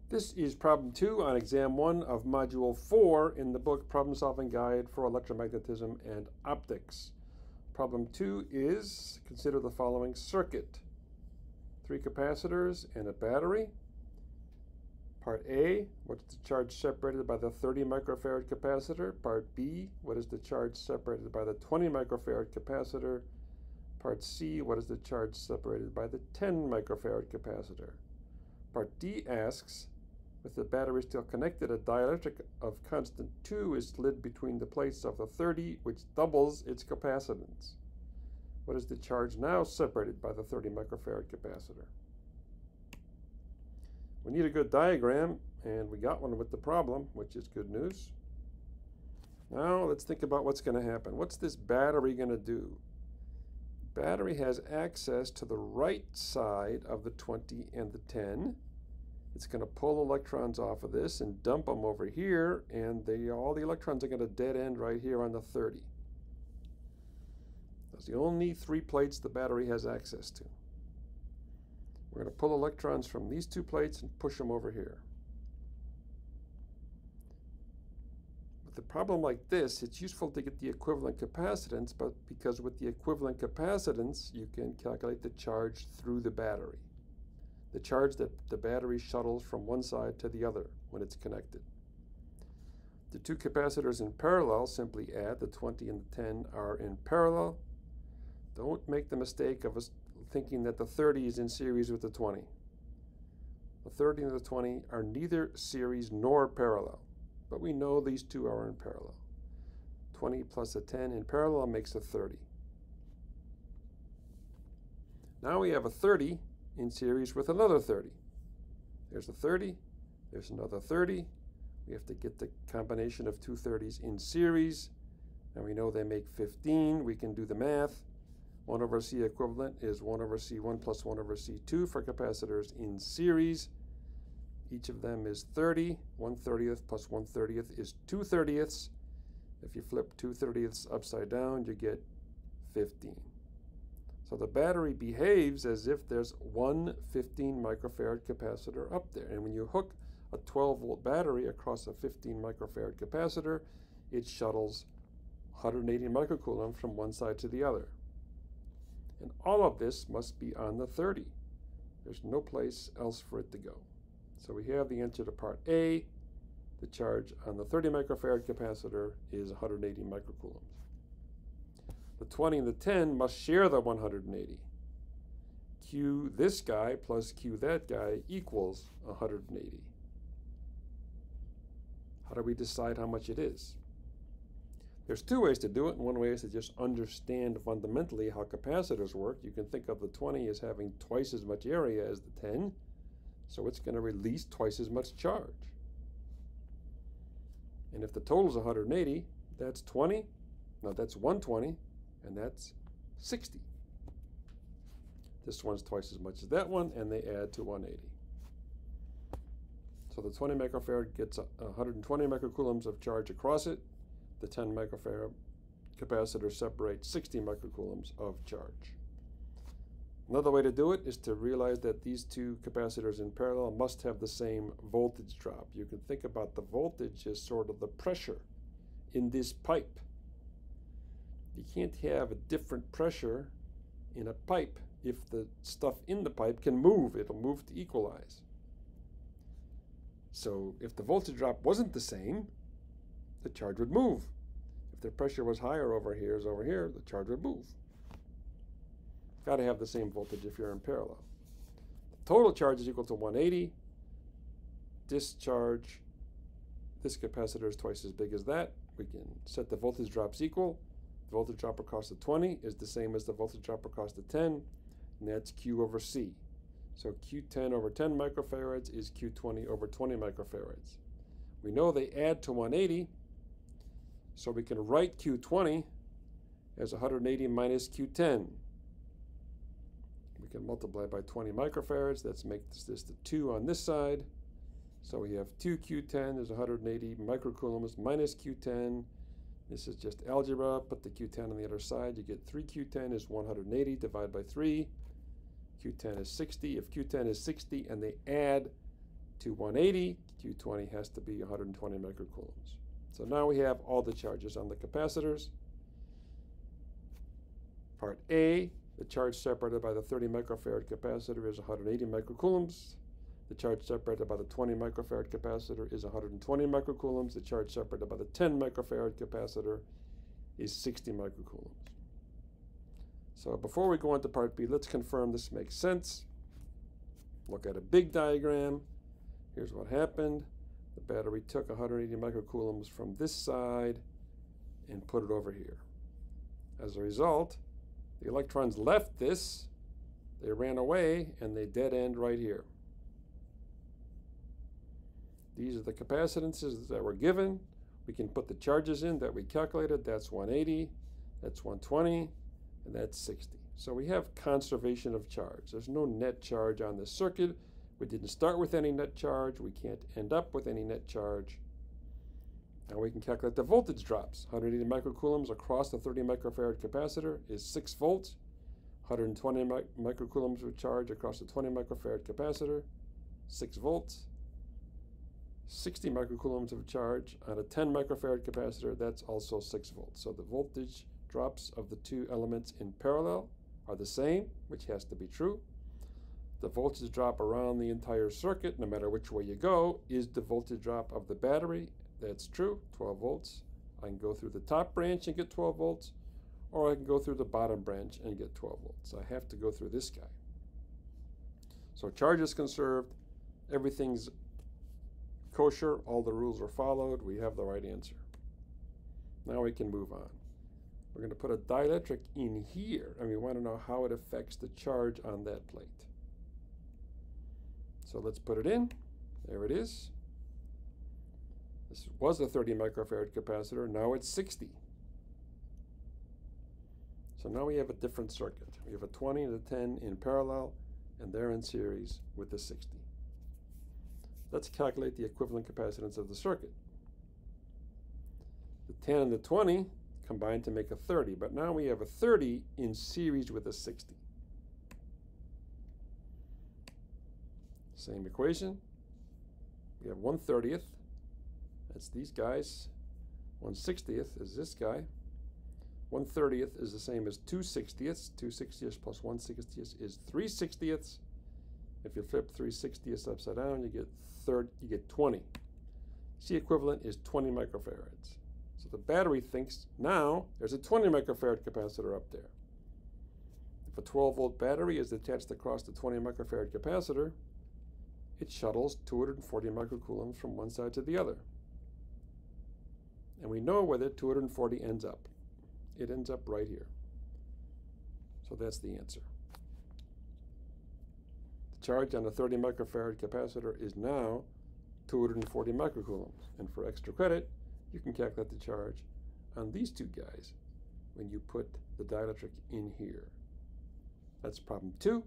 This is problem 2 on exam 1 of module 4 in the book Problem Solving Guide for Electromagnetism and Optics. Problem 2 is, consider the following circuit. 3 capacitors and a battery. Part A, what is the charge separated by the 30 microfarad capacitor? Part B, what is the charge separated by the 20 microfarad capacitor? Part C, what is the charge separated by the 10 microfarad capacitor? Part D asks, with the battery still connected, a dielectric of constant 2 is slid between the plates of the 30, which doubles its capacitance. What is the charge now separated by the 30 microfarad capacitor? We need a good diagram, and we got one with the problem, which is good news. Now let's think about what's going to happen. What's this battery going to do? Battery has access to the right side of the 20 and the 10. It's going to pull electrons off of this and dump them over here, and all the electrons are going to dead end right here on the 30. Those are the only 3 plates the battery has access to. We're going to pull electrons from these 2 plates and push them over here. With a problem like this, it's useful to get the equivalent capacitance, but because with the equivalent capacitance, you can calculate the charge through the battery. The charge that the battery shuttles from one side to the other when it's connected. The 2 capacitors in parallel simply add. The 20 and the 10 are in parallel. Don't make the mistake of thinking that the 30 is in series with the 20. The 30 and the 20 are neither series nor parallel, but we know these 2 are in parallel. 20 plus a 10 in parallel makes a 30. Now we have a 30 in series with another 30. There's a 30, there's another 30. We have to get the combination of 2 30s in series, and we know they make 15. We can do the math. 1 over C equivalent is 1 over C1 plus 1 over C2 for capacitors in series. Each of them is 30. 1/30th plus 1/30th is 2/30ths. If you flip 2/30ths upside down, you get 15. So the battery behaves as if there's one 15 microfarad capacitor up there. And when you hook a 12-volt battery across a 15 microfarad capacitor, it shuttles 180 microcoulomb from one side to the other. And all of this must be on the 30. There's no place else for it to go. So we have the answer to part A. The charge on the 30 microfarad capacitor is 180 microcoulombs. The 20 and the 10 must share the 180. Q this guy plus Q that guy equals 180. How do we decide how much it is? There's 2 ways to do it, and one way is to just understand fundamentally how capacitors work. You can think of the 20 as having twice as much area as the 10, so it's going to release twice as much charge. And if the total is 180, that's 20, no, that's 120, and that's 60. This one's twice as much as that one, and they add to 180. So the 20 microfarad gets 120 microcoulombs of charge across it. The 10 microfarad capacitor separates 60 microcoulombs of charge. Another way to do it is to realize that these 2 capacitors in parallel must have the same voltage drop. You can think about the voltage as sort of the pressure in this pipe. You can't have a different pressure in a pipe if the stuff in the pipe can move. It'll move to equalize. So if the voltage drop wasn't the same, the charge would move. If the pressure was higher over here as over here, the charge would move. Got to have the same voltage if you're in parallel. The total charge is equal to 180. Discharge, this capacitor is twice as big as that. We can set the voltage drops equal. The voltage drop across the 20 is the same as the voltage drop across the 10, and that's Q over C. So Q10 over 10 microfarads is Q20 over 20 microfarads. We know they add to 180, so we can write Q20 as 180 minus Q10. We can multiply by 20 microfarads. That makes this the 2 on this side. So we have 2 Q10 is 180 microcoulombs minus Q10. This is just algebra. Put the Q10 on the other side. You get 3 Q10 is 180 divided by 3. Q10 is 60. If Q10 is 60 and they add to 180, Q20 has to be 120 microcoulombs. So now we have all the charges on the capacitors. Part A, the charge separated by the 30 microfarad capacitor is 180 microcoulombs. The charge separated by the 20 microfarad capacitor is 120 microcoulombs. The charge separated by the 10 microfarad capacitor is 60 microcoulombs. So before we go on to part B, let's confirm this makes sense. Look at a big diagram. Here's what happened. The battery took 180 microcoulombs from this side and put it over here. As a result, the electrons left this, they ran away, and they dead end right here. These are the capacitances that were given. We can put the charges in that we calculated. That's 180, that's 120, and that's 60. So we have conservation of charge. There's no net charge on this circuit. We didn't start with any net charge. We can't end up with any net charge. Now we can calculate the voltage drops. 180 microcoulombs across the 30 microfarad capacitor is 6 volts. 120 microcoulombs of charge across the 20 microfarad capacitor, 6 volts. 60 microcoulombs of charge on a 10 microfarad capacitor, that's also 6 volts. So the voltage drops of the two elements in parallel are the same, which has to be true. The voltage drop around the entire circuit, no matter which way you go, is the voltage drop of the battery. That's true, 12 volts. I can go through the top branch and get 12 volts, or I can go through the bottom branch and get 12 volts. I have to go through this guy. So charge is conserved, everything's kosher, all the rules are followed, we have the right answer. Now we can move on. We're going to put a dielectric in here, and we want to know how it affects the charge on that plate. So let's put it in. There it is. This was a 30 microfarad capacitor, now it's 60. So now we have a different circuit. We have a 20 and a 10 in parallel, and they're in series with the 60. Let's calculate the equivalent capacitance of the circuit. The 10 and the 20 combine to make a 30, but now we have a 30 in series with a 60. Same equation. We have 1/30th, that's these guys. 1/60th is this guy. 1/30th is the same as 2/60ths. 2/60ths plus 1/60th is 3/60ths. If you flip 3/60ths upside down, you get 20. C equivalent is 20 microfarads. So the battery thinks now there's a 20 microfarad capacitor up there. If a 12-volt battery is attached across the 20 microfarad capacitor, it shuttles 240 microcoulombs from one side to the other. And we know where that 240 ends up. It ends up right here. So that's the answer. The charge on a 30 microfarad capacitor is now 240 microcoulombs. And for extra credit, you can calculate the charge on these two guys when you put the dielectric in here. That's problem 2.